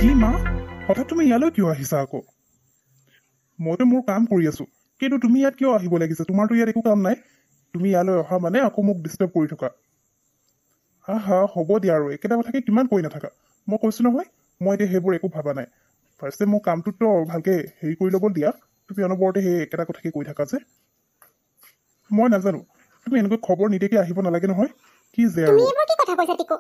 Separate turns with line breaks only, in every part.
কি মা হঠাৎ তুমি ইয়ালৈ কিয় আহিছা আকৌ মইতো মোৰ কাম কৰি আছো কিন্তু তুমি ইয়াত কিয় আহিব লাগিছে তোমাৰতো ইয়াত একো কাম নাই তুমি ইয়ালৈ অহা মানে আকৌ মোক ডিষ্টাৰ্ব কৰি থকা হা হ'ব দিয়া আৰু একেটা কথাকে কিমান কৈ নাথাকা মই কৈছো নহয় মই এতিয়া সেইবোৰ একো ভাবা নাই ফাৰ্ষ্টে মোৰ কামটোতো ভালকে হেৰি কৰি ল'ব দিয়া তুমি অনবৰতে সেই একেটা কথাকে কৈ থাকা যে মই নাজানো তুমি এনেকৈ খবৰ নিদিয়াকে আহিব নালাগে নহয় কি যে
তুমি এইবোৰ কি কথা কৈছা টিকু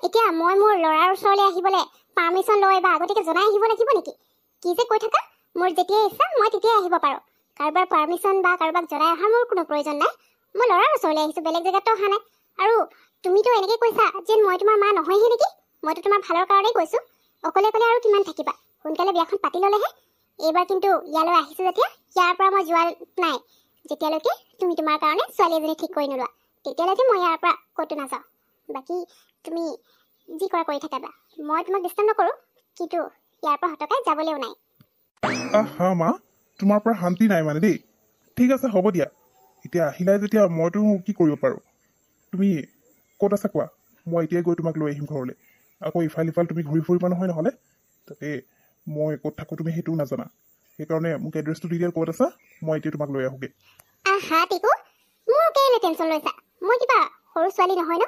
এতিয়া মই মোৰ ল'ৰাৰ ওচৰলৈ আহিবলৈ পাৰ্মিশন লৈ বা আগতীয়াকৈ জনাই আহিব লাগিব নেকি কি যে কৈ থাকা মোৰ যেতিয়াই ইচ্ছা মই তেতিয়াই আহিব পাৰোঁ কাৰোবাৰ পাৰ্মিশন বা কাৰোবাক জনাই অহাৰ মোৰ কোনো প্ৰয়োজন নাই মই ল'ৰাৰ ওচৰলৈ আহিছোঁ বেলেগ জেগাতো অহা নাই আৰু তুমিতো এনেকৈ কৈছা যে মই তোমাৰ মা নহয়হে নেকি মইতো তোমাৰ ভালৰ কাৰণেই কৈছোঁ অকলে অকলে আৰু কিমান থাকিবা সোনকালে বিয়াখন পাতি ল'লেহে এইবাৰ কিন্তু ইয়ালৈ আহিছোঁ যেতিয়া ইয়াৰ পৰা মই যোৱা নাই যেতিয়ালৈকে তুমি তোমাৰ কাৰণে ছোৱালী এজনী ঠিক কৰি নোলোৱা তেতিয়ালৈকে মই ইয়াৰ পৰা ক'তো নাযাওঁ বাকী তুমি যি কৰা কৰি থাকাবা মই তোমাক ডিষ্টাৰ্ব নকৰোঁ কিন্তু ইয়াৰ পৰা হতকাই যাবলৈও নাই
হা মা তোমাৰ পৰা শান্তি নাই মানে দেই ঠিক আছে হ'ব দিয়া এতিয়া আহিলাই যেতিয়া মইতো কি কৰিব পাৰোঁ তুমি ক'ত আছা কোৱা মই এতিয়াই গৈ তোমাক লৈ আহিম ঘৰলৈ আকৌ ইফাল ইফাল তুমি ঘূৰি ফুৰিবা নহয় নহ'লে তাতে মই ক'ত থাকোঁ তুমি সেইটোও নাজানা সেইকাৰণে মোক এড্ৰেছটো দি দিয়া ক'ত আছা মই এতিয়া তোমাক লৈ আহোঁগৈ
আহা টিকু মোৰ কেলে টেনশ্যন লৈছা মই কিবা সৰু ছোৱালী নহয় ন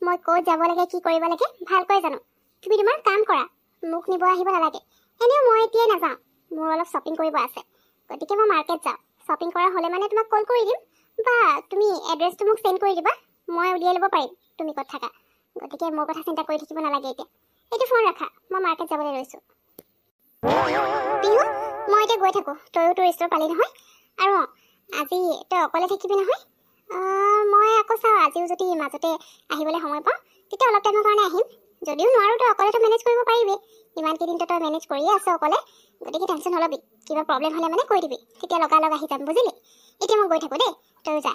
মই ক'ত যাব লাগে কি কৰিব লাগে ভালকৈ জানো তুমি তোমাৰ কাম কৰা মোক নিব আহিব নালাগে এনেও মই এতিয়াই নাযাওঁ মোৰ অলপ শ্বপিং কৰিব আছে গতিকে মই মাৰ্কেট যাওঁ শ্বপিং কৰা হ'লে মানে তোমাক কল কৰি দিম বা তুমি এড্ৰেছটো মোক চেণ্ড কৰি দিবা মই উলিয়াই ল'ব পাৰিম তুমি ক'ত থাকা গতিকে মোৰ কথা চিন্তা কৰি থাকিব নালাগে এতিয়া এইটো ফোন ৰাখা মই মাৰ্কেট যাবলৈ লৈছোঁ পিহু মই এতিয়া গৈ থাকোঁ তয়ো তোৰ ষ্ট'ৰ পালি নহয় আৰু আজি তই অকলে থাকিবি নহয় মই আকৌ চাওঁ আজিও যদি মাজতে আহিবলৈ সময় পাওঁ তেতিয়া অলপ টাইমৰ কাৰণে আহিম যদিও নোৱাৰোঁ তই অকলেতো মেনেজ কৰিব পাৰিবি ইমানকেইদিনতো তই মেনেজ কৰিয়ে আছ অকলে গতিকে টেনশ্যন নল'বি কিবা প্ৰব্লেম হ'লে মানে কৈ দিবি তেতিয়া লগালগ আহি যাম বুজিলি এতিয়া মই গৈ থাকোঁ দেই তই যা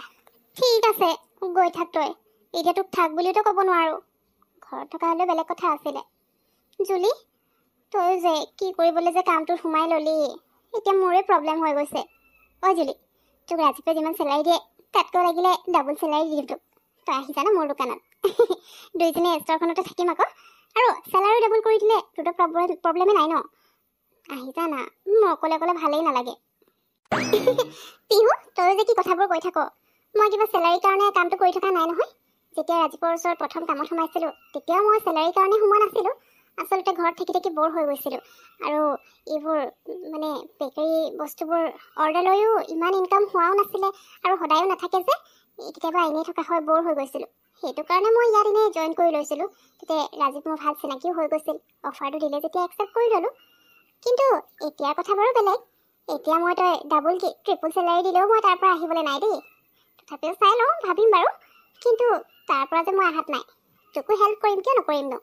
ঠিক আছে গৈ থাক তই এতিয়া তোক থাক বুলিওতো ক'ব নোৱাৰোঁ ঘৰত থকা হ'লে বেলেগ কথা আছিলে জুলি তই যে কি কৰিবলৈ যে কামটোত সোমাই ল'লি এতিয়া মোৰে প্ৰব্লেম হৈ গৈছে অ' জুলি তোক ৰাজীৱে যিমান চেলাৰী দিয়ে তাতকৈ লাগিলে ডাবল চেলাৰী দি দিম তোক তই আহি জানা মোৰ দোকানত দুইজনে ষ্ট'ৰখনতে থাকিম আকৌ আৰু চেলাৰী ডাবল কৰি দিলে তোৰতো প্ৰব্লেমেই নাই ন আহি জানা মোৰ অকলে অকলে ভালেই নালাগে পিহু তই যে কি কথাবোৰ কৈ থাক মই কিবা চেলাৰীৰ কাৰণে কামটো কৰি থকা নাই নহয় যেতিয়া ৰাজীৱৰ ওচৰত প্ৰথম কামত সোমাইছিলোঁ তেতিয়াও মই চেলাৰীৰ কাৰণে সোমোৱা নাছিলোঁ আচলতে ঘৰত থাকি থাকি বৰ হৈ গৈছিলোঁ আৰু এইবোৰ মানে বেকাৰী বস্তুবোৰ অৰ্ডাৰ লৈও ইমান ইনকাম হোৱাও নাছিলে আৰু সদায়ো নাথাকে যে কেতিয়াবা এনেই থকা হয় বৰ হৈ গৈছিলোঁ সেইটো কাৰণে মই ইয়াত এনেই জইন কৰি লৈছিলোঁ তেতিয়া ৰাজীৱ মোৰ ভাল চিনাকিও হৈ গৈছিল অফাৰটো দিলে যেতিয়া একচেপ্ট কৰি ল'লোঁ কিন্তু এতিয়াৰ কথা বাৰু বেলেগ এতিয়া মই তই ডাবল কি ট্ৰিপল চেলাৰী দিলেও মই তাৰ পৰা আহিবলৈ নাই দেই তথাপিও চাই লওঁ ভাবিম বাৰু কিন্তু তাৰ পৰা যে মই আহাত নাই তোকো হেল্প কৰিম কিয় নকৰিম ন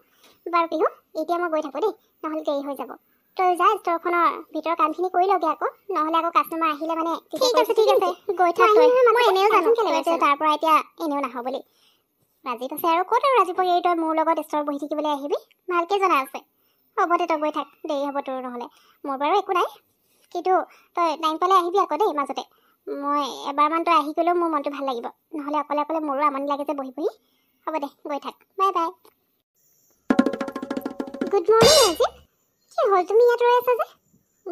বাৰু পিহু এতিয়া মই গৈ থাকোঁ দেই নহ'লে দেৰি হৈ যাব তই যা ষ্ট'ৰখনৰ ভিতৰৰ কামখিনি কৰি লগে আকৌ নহ'লে আকৌ কাষ্টমাৰ আহিলে মানে ঠিক আছে গৈ থাক মই এনেও জানো তই তাৰ পৰা এতিয়া এনেও নাহ বুলি ৰাজীৱ আছে আৰু ক'ত আৰু ৰাজীৱক এৰি তই মোৰ লগত ষ্ট'ৰ বহি থাকিবলৈ আহিবি ভালকৈ জনা আছে হ'ব দে তই গৈ থাক দেৰি হ'ব তোৰ নহ'লে মোৰ বাৰু একো নাই কিন্তু তই টাইম পালে আহিবি আকৌ দেই মাজতে মই এবাৰমান তই আহি গ'লেও মোৰ মনটো ভাল লাগিব নহ'লে অকলে অকলে মোৰো আমনি লাগে যে বহি বহি হ'ব দে গৈ থাক bye bye good morning Rajiv কি হ'ল তুমি ইয়াত ৰৈ আছা যে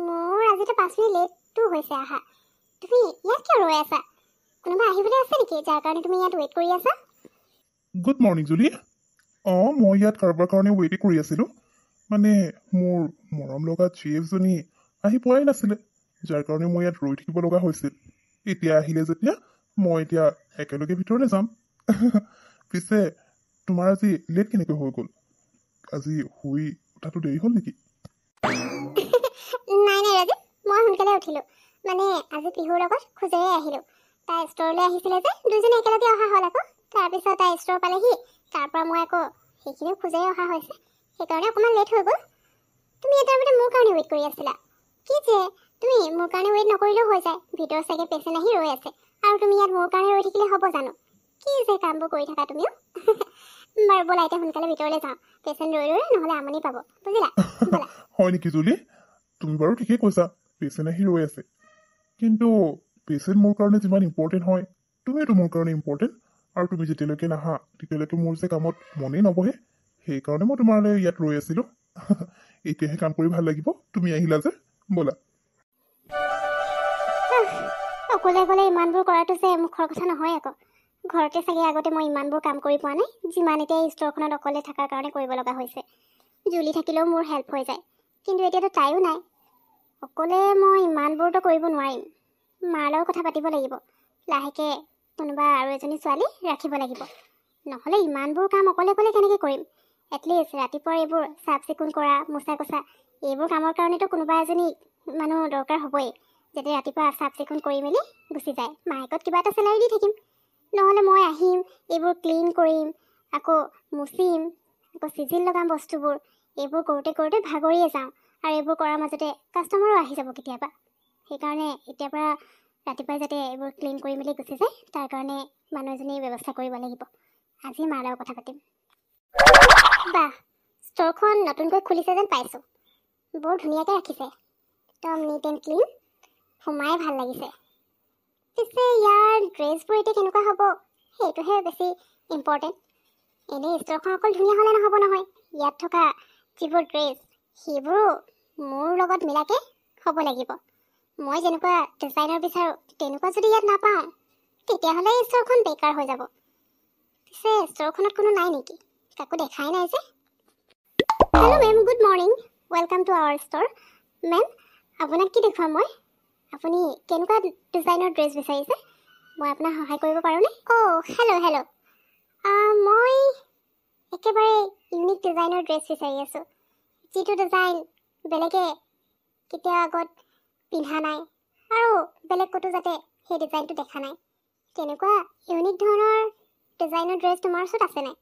মোৰ আজিতো 5 মিনিট লেটটো হৈছে আহা তুমি ইয়াত কিয় ৰৈ আছা কোনোবা আহিবলৈ আছে নেকি যাৰ কাৰণে তুমি ইয়াত ৱেইট কৰি আছা
গুড মৰ্ণিং জুলি মই ইয়াত কাৰোবাৰ কাৰণে ৱেইট কৰি আছিলোঁ মানে মোৰ মৰম লগা GF-জনী আহি পোৱাই নাছিলে যাৰ কাৰণে মই ইয়াত ৰৈ থাকিব লগা হৈছিল এতিয়া আহিলে যেতিয়া মই এতিয়া একেলগে ভিতৰলৈ যাম পিছে তোমাৰ আজি লেট কেনেকৈ হৈ গ'ল আজি শুই উঠাটো দেৰি হ'ল নেকি
নাই ৰাজীৱ মই সোনকালে উঠিলোঁ মানে আজি পিহুৰ লগত খোজেৰে আহিলোঁ তাই ষ্ট'ৰলৈ আহিছিলে যে দুইজনে একেলগে অহা হ'ল আকৌ তাৰপিছত তাই ষ্ট'ৰ পালেহি তাৰপৰা মই আকৌ সেইখিনিও খোজেৰে অহা হৈছে সেইকাৰণে অকণমান লেট হৈ গ'ল তুমি এটাৰ মানে মোৰ কাৰণে ৱেইট কৰি আছিলা কি যে তুমি মোৰ কাৰণে ৱেইট নকৰিলেও হৈ যায় ভিতৰত চাগে পেচেণ্ট আহি ৰৈ আছে আৰু তুমি ইয়াত মোৰ কাৰণে ৰৈ থাকিলে হ'ব জানো কি যে কামবোৰ কৰি থাকা তুমিও বাৰু ব'লা এতিয়া সোনকালে ভিতৰলৈ যাওঁ পেচেণ্ট ৰৈ নহ'লে আমনি পাব বুজিলা
হয় নেকি জুলি তুমি বাৰু ঠিকেই কৈছা পেচেণ্ট আহি ৰৈ আছে কিন্তু পেচেণ্ট মোৰ কাৰণে যিমান ইম্পৰ্টেণ্ট হয় তুমিতো মোৰ কাৰণে ইম্পৰ্টেণ্ট আৰু তুমি যেতিয়ালৈকে নাহা তেতিয়ালৈকে মোৰ যে কামত মনেই নবহে সেইকাৰণে মই তোমালৈ ইয়াত ৰৈ আছিলোঁ এতিয়াহে কাম কৰি ভাল লাগিব তুমি আহিলা যে ব'লা
অকলে অকলে ইমানবোৰ কৰাটো যে মুখৰ কথা নহয় আকৌ ঘৰতে চাগে আগতে মই ইমানবোৰ কাম কৰি পোৱা নাই যিমান এতিয়া এই ষ্ট'ৰখনত অকলে থকাৰ কাৰণে কৰিব লগা হৈছে জুলি থাকিলেও মোৰ হেল্প হৈ যায় কিন্তু এতিয়াতো তাইও নাই অকলে মই ইমানবোৰতো কৰিব নোৱাৰিম মাৰ লগত কথা পাতিব লাগিব লাহেকৈ কোনোবা আৰু এজনী ছোৱালী ৰাখিব লাগিব নহ'লে ইমানবোৰ কাম অকলে অকলে কেনেকৈ কৰিম এটলিষ্ট ৰাতিপুৱা এইবোৰ চাফ চিকুণ কৰা মোচা কোচা এইবোৰ কামৰ কাৰণেতো কোনোবা এজনী মানুহ দৰকাৰ হ'বই যাতে ৰাতিপুৱা চাফ চিকুণ কৰি মেলি গুচি যায় মাহেকত কিবা এটা চেলাৰী দি থাকিম নহ'লে মই আহিম এইবোৰ ক্লিন কৰিম আকৌ মুচিম আকৌ চিজিল লগাম বস্তুবোৰ এইবোৰ কৰোঁতে কৰোঁতে ভাগৰিয়ে যাওঁ আৰু এইবোৰ কৰাৰ মাজতে কাষ্টমাৰো আহি যাব কেতিয়াবা সেইকাৰণে এতিয়াৰ পৰা ৰাতিপুৱাই যাতে এইবোৰ ক্লিন কৰি মেলি গুচি যায় তাৰ কাৰণে মানুহ এজনীৰ ব্যৱস্থা কৰিব লাগিব আজি মাৰ লগত কথা পাতিম বাহ ষ্ট'ৰখন নতুনকৈ খুলিছে যেন পাইছোঁ বৰ ধুনীয়াকৈ ৰাখিছে একদম নিট এণ্ড ক্লিন সোমাই ভাল লাগিছে পিছে ইয়াৰ ড্ৰেছবোৰ এতিয়া কেনেকুৱা হ'ব সেইটোহে বেছি ইম্পৰ্টেণ্ট এনেই ষ্ট'ৰখন অকল ধুনীয়া হ'লে নহ'ব নহয় ইয়াত থকা যিবোৰ ড্ৰেছ সেইবোৰো মোৰ লগত মিলাকৈ হ'ব লাগিব মই যেনেকুৱা ডিজাইনাৰ বিচাৰোঁ তেনেকুৱা যদি ইয়াত নাপাওঁ তেতিয়াহ'লে এই ষ্ট'ৰখন বেকাৰ হৈ যাব পিছে ষ্ট'ৰখনত কোনো নাই নেকি কাকো দেখাই নাই যে hello' ma'am good morning welcome to our store ma'am আপোনাক কি দেখুৱাম মই আপুনি কেনেকুৱা ডিজাইনৰ ড্ৰেছ বিচাৰিছে মই আপোনাক সহায় কৰিব পাৰোঁনে হেল্ল' মই একেবাৰে ইউনিক ডিজাইনৰ ড্ৰেছ বিচাৰি আছোঁ যিটো ডিজাইন বেলেগে কেতিয়াও আগত পিন্ধা নাই আৰু বেলেগ ক'তো যাতে সেই ডিজাইনটো দেখা নাই তেনেকুৱা ইউনিক ধৰণৰ ডিজাইনৰ ড্ৰেছ তোমাৰ ওচৰত আছে নাই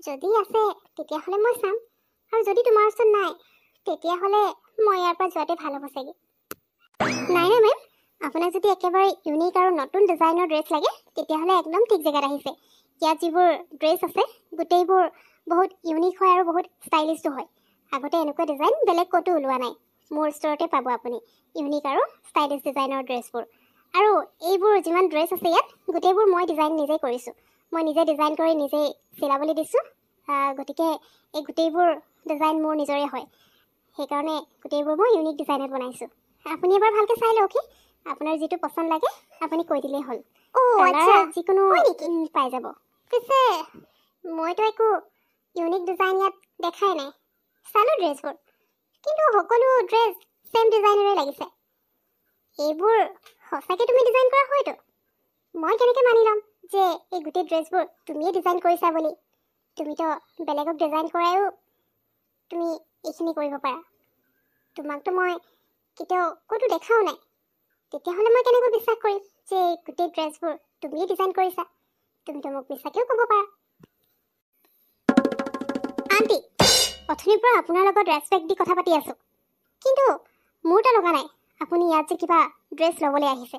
যদি আছে তেতিয়াহ'লে মই চাম আৰু যদি তোমাৰ ওচৰত নাই তেতিয়াহ'লে মই ইয়াৰ পৰা যোৱাতে ভাল হ'ব চাগে নাই মেম আপোনাক যদি একেবাৰে ইউনিক আৰু নতুন ডিজাইনৰ ড্ৰেছ লাগে তেতিয়াহ'লে একদম ঠিক জেগাত আহিছে ইয়াত যিবোৰ ড্ৰেছ আছে গোটেইবোৰ বহুত ইউনিক হয় আৰু বহুত ষ্টাইলিছো হয় আগতে এনেকুৱা ডিজাইন বেলেগ ক'তো ওলোৱা নাই মোৰ ষ্ট'ৰতে পাব আপুনি ইউনিক আৰু ষ্টাইলিছ ডিজাইনৰ ড্ৰেছবোৰ আৰু এইবোৰ যিমান ড্ৰেছ আছে ইয়াত গোটেইবোৰ মই ডিজাইন নিজেই কৰিছোঁ মই নিজে ডিজাইন কৰি নিজেই চিলাবলৈ দিছোঁ গতিকে এই গোটেইবোৰ ডিজাইন মোৰ নিজৰে হয় সেইকাৰণে গোটেইবোৰ মই ইউনিক ডিজাইনত বনাইছোঁ আপুনি এবাৰ ভালকৈ চাই লওক আপোনাৰ যিটো পচন্দ লাগে আপুনি কৈ দিলেই হ'ল যিকোনো পাই যাব পিছে মইতো একো ইউনিক ডিজাইন ইয়াত দেখাই নাই চালোঁ ড্ৰেছবোৰ কিন্তু সকলো ড্ৰেছ ছেম ডিজাইনৰে লাগিছে এইবোৰ সঁচাকৈ তুমি ডিজাইন কৰা হয়তো মই কেনেকৈ মানি ল'ম যে এই গোটেই ড্ৰেছবোৰ তুমিয়ে ডিজাইন কৰিছা বুলি তুমিতো বেলেগক ডিজাইন কৰায়ো তুমি এইখিনি কৰিব পাৰা তোমাকতো মই কেতিয়াও ক'তো দেখাও নাই তেতিয়াহ'লে মই কেনেকৈ বিশ্বাস কৰিম যে গোটেই ড্ৰেছবোৰ তুমিয়ে ডিজাইন কৰিছা তুমিতো মোক বিশ্বাসেও ক'ব পাৰা আণ্টি অথনিৰ পৰা আপোনাৰ লগত ৰেচপেক্ট দি কথা পাতি আছোঁ কিন্তু মোৰ এটা লগা নাই আপুনি ইয়াত যে কিবা ড্ৰেছ ল'বলৈ আহিছে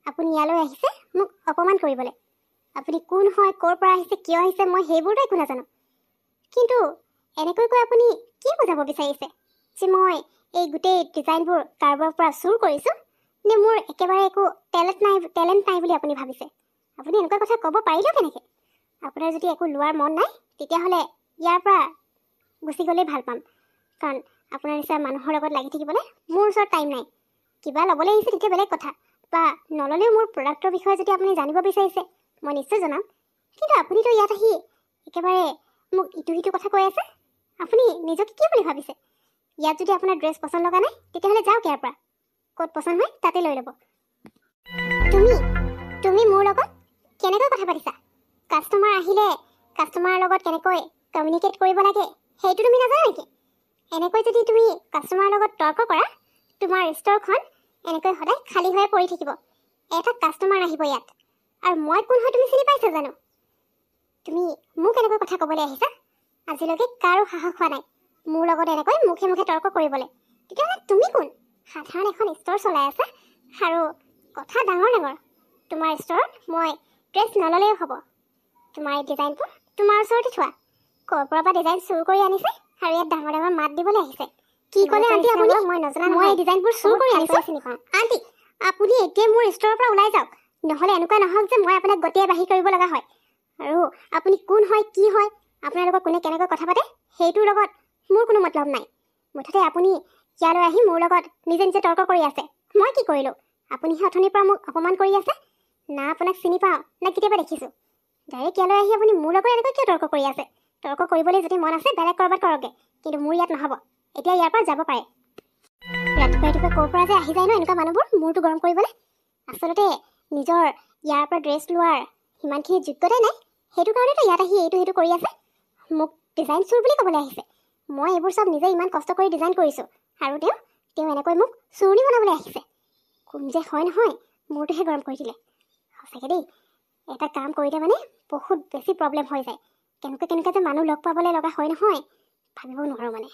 আপুনি ইয়ালৈ আহিছে মোক অপমান কৰিবলৈ আপুনি কোন হয় ক'ৰ পৰা আহিছে কিয় আহিছে মই সেইবোৰতো একো নাজানো কিন্তু এনেকৈ কৈ আপুনি কি বুজাব বিচাৰিছে যে মই এই গোটেই ডিজাইনবোৰ কাৰোবাৰ পৰা চুৰ কৰিছোঁ নে মোৰ একেবাৰে একো টেলেণ্ট নাই বুলি আপুনি ভাবিছে আপুনি এনেকুৱা কথা ক'ব পাৰিলেও কেনেকৈ আপোনাৰ যদি একো লোৱাৰ মন নাই তেতিয়াহ'লে ইয়াৰ পৰা গুচি গ'লেই ভাল পাম কাৰণ আপোনাৰ নিচিনা মানুহৰ লগত লাগি থাকিবলৈ মোৰ ওচৰত টাইম নাই কিবা ল'বলৈ আহিছে তেতিয়া বেলেগ কথা বা নল'লেও মোৰ প্ৰডাক্টৰ বিষয়ে যদি আপুনি জানিব বিচাৰিছে মই নিশ্চয় জনাম কিন্তু আপুনিতো ইয়াত আহি একেবাৰে মোক ইটো সিটো কথা কৈ আছে আপুনি নিজকে কি বুলি ভাবিছে ইয়াত যদি আপোনাৰ ড্ৰেছ পচন্দ লগা নাই তেতিয়াহ'লে যাওক ইয়াৰ পৰা ক'ত পচন্দ হয় তাতে লৈ ল'ব তুমি মোৰ লগত কেনেকৈ কথা পাতিছা কাষ্টমাৰ আহিলে কাষ্টমাৰৰ লগত কেনেকৈ কমিউনিকেট কৰিব লাগে সেইটো তুমি নাজানা নেকি এনেকৈ যদি তুমি কাষ্টমাৰৰ লগত তৰ্ক কৰা তোমাৰ ষ্ট'ৰখন এনেকৈ সদায় খালী হৈ পৰি থাকিব এটা কাষ্টমাৰ আহিব ইয়াত আৰু মই কোন হয় তুমি চিনি পাইছা জানো তুমি মোক এনেকৈ কথা ক'বলৈ আহিছা আজিলৈকে কাৰো সাহস হোৱা নাই মোৰ লগত এনেকৈ মুখে মুখে তৰ্ক কৰিবলৈ তেতিয়াহ'লে তুমি কোন সাধাৰণ এখন ষ্ট'ৰ চলাই আছা আৰু কথা ডাঙৰ ডাঙৰ তোমাৰ ষ্ট'ৰত মই ড্ৰেছ নল'লেও হ'ব তোমাৰ এই ডিজাইনবোৰ তোমাৰ ওচৰতে থোৱা ক'ৰ পৰা ডিজাইন চুৰ কৰি আনিছে আৰু ইয়াত ডাঙৰ ডাঙৰ মাত দিবলৈ আহিছে কি ক'লে আণ্টি আপুনি মই নজনা মই এই ডিজাইনবোৰ চুৰ কৰি আনিছোঁ চিনি পাওঁ আণ্টি আপুনি এতিয়া মোৰ ষ্ট'ৰৰ পৰা ওলাই যাওক নহ'লে এনেকুৱা নহওক যে মই আপোনাক গতিয়াই বাহিৰ কৰিব লগা হয় আৰু আপুনি কোন হয় কি হয় আপোনাৰ লগত কোনে কেনেকৈ কথা পাতে সেইটোৰ লগত মোৰ কোনো মতলব নাই মুঠতে আপুনি ইয়ালৈ আহি মোৰ লগত নিজে নিজে তৰ্ক কৰি আছে। মই কি কৰিলোঁ? আপুনিহে অথনিৰ পৰা মোক অপমান কৰি আছে। না আপোনাক চিনি পাওঁ, না কেতিয়াবা দেখিছোঁ। ডাইৰেক্ট ইয়ালৈ আহি আপুনি মোৰ লগত এনেকৈ কিয় তৰ্ক কৰি আছে? তৰ্ক কৰিবলৈ যদি মন আছে বেলেগ ক'ৰবাত কৰকগৈ, কিন্তু মোৰ ইয়াত নহ'ব। এতিয়া ইয়াৰ পৰা যাব পাৰে। ৰাতিপুৱা ৰাতিপুৱা ক'ৰ পৰা যে আহি যায় ন এনেকুৱা মানুহবোৰ মূৰটো গৰম কৰিবলৈ। আচলতে নিজৰ ইয়াৰ পৰা ড্ৰেছ লোৱাৰ সিমানখিনি যোগ্যতাই নাই, সেইটো কাৰণেতো ইয়াত আহি এইটো সেইটো কৰি আছে। মোক ডিজাইন চোৰ বুলি ক'বলৈ আহিছে। মই এইবোৰ চব নিজে ইমান কষ্ট কৰি ডিজাইন কৰিছোঁ, আৰু তেওঁ এনেকৈ মোক চুৰণি বনাবলৈ আহিছে। কোন যে হয় নহয়, মূৰটোহে গৰম কৰি দিলে। সঁচাকৈ দেই, এটা কাম কৰিলে মানে বহুত বেছি প্ৰব্লেম হৈ যায়। কেনেকৈ যে মানুহ লগ পাবলৈ লগা হয় নহয়, ভাবিব নোৱাৰোঁ মানে।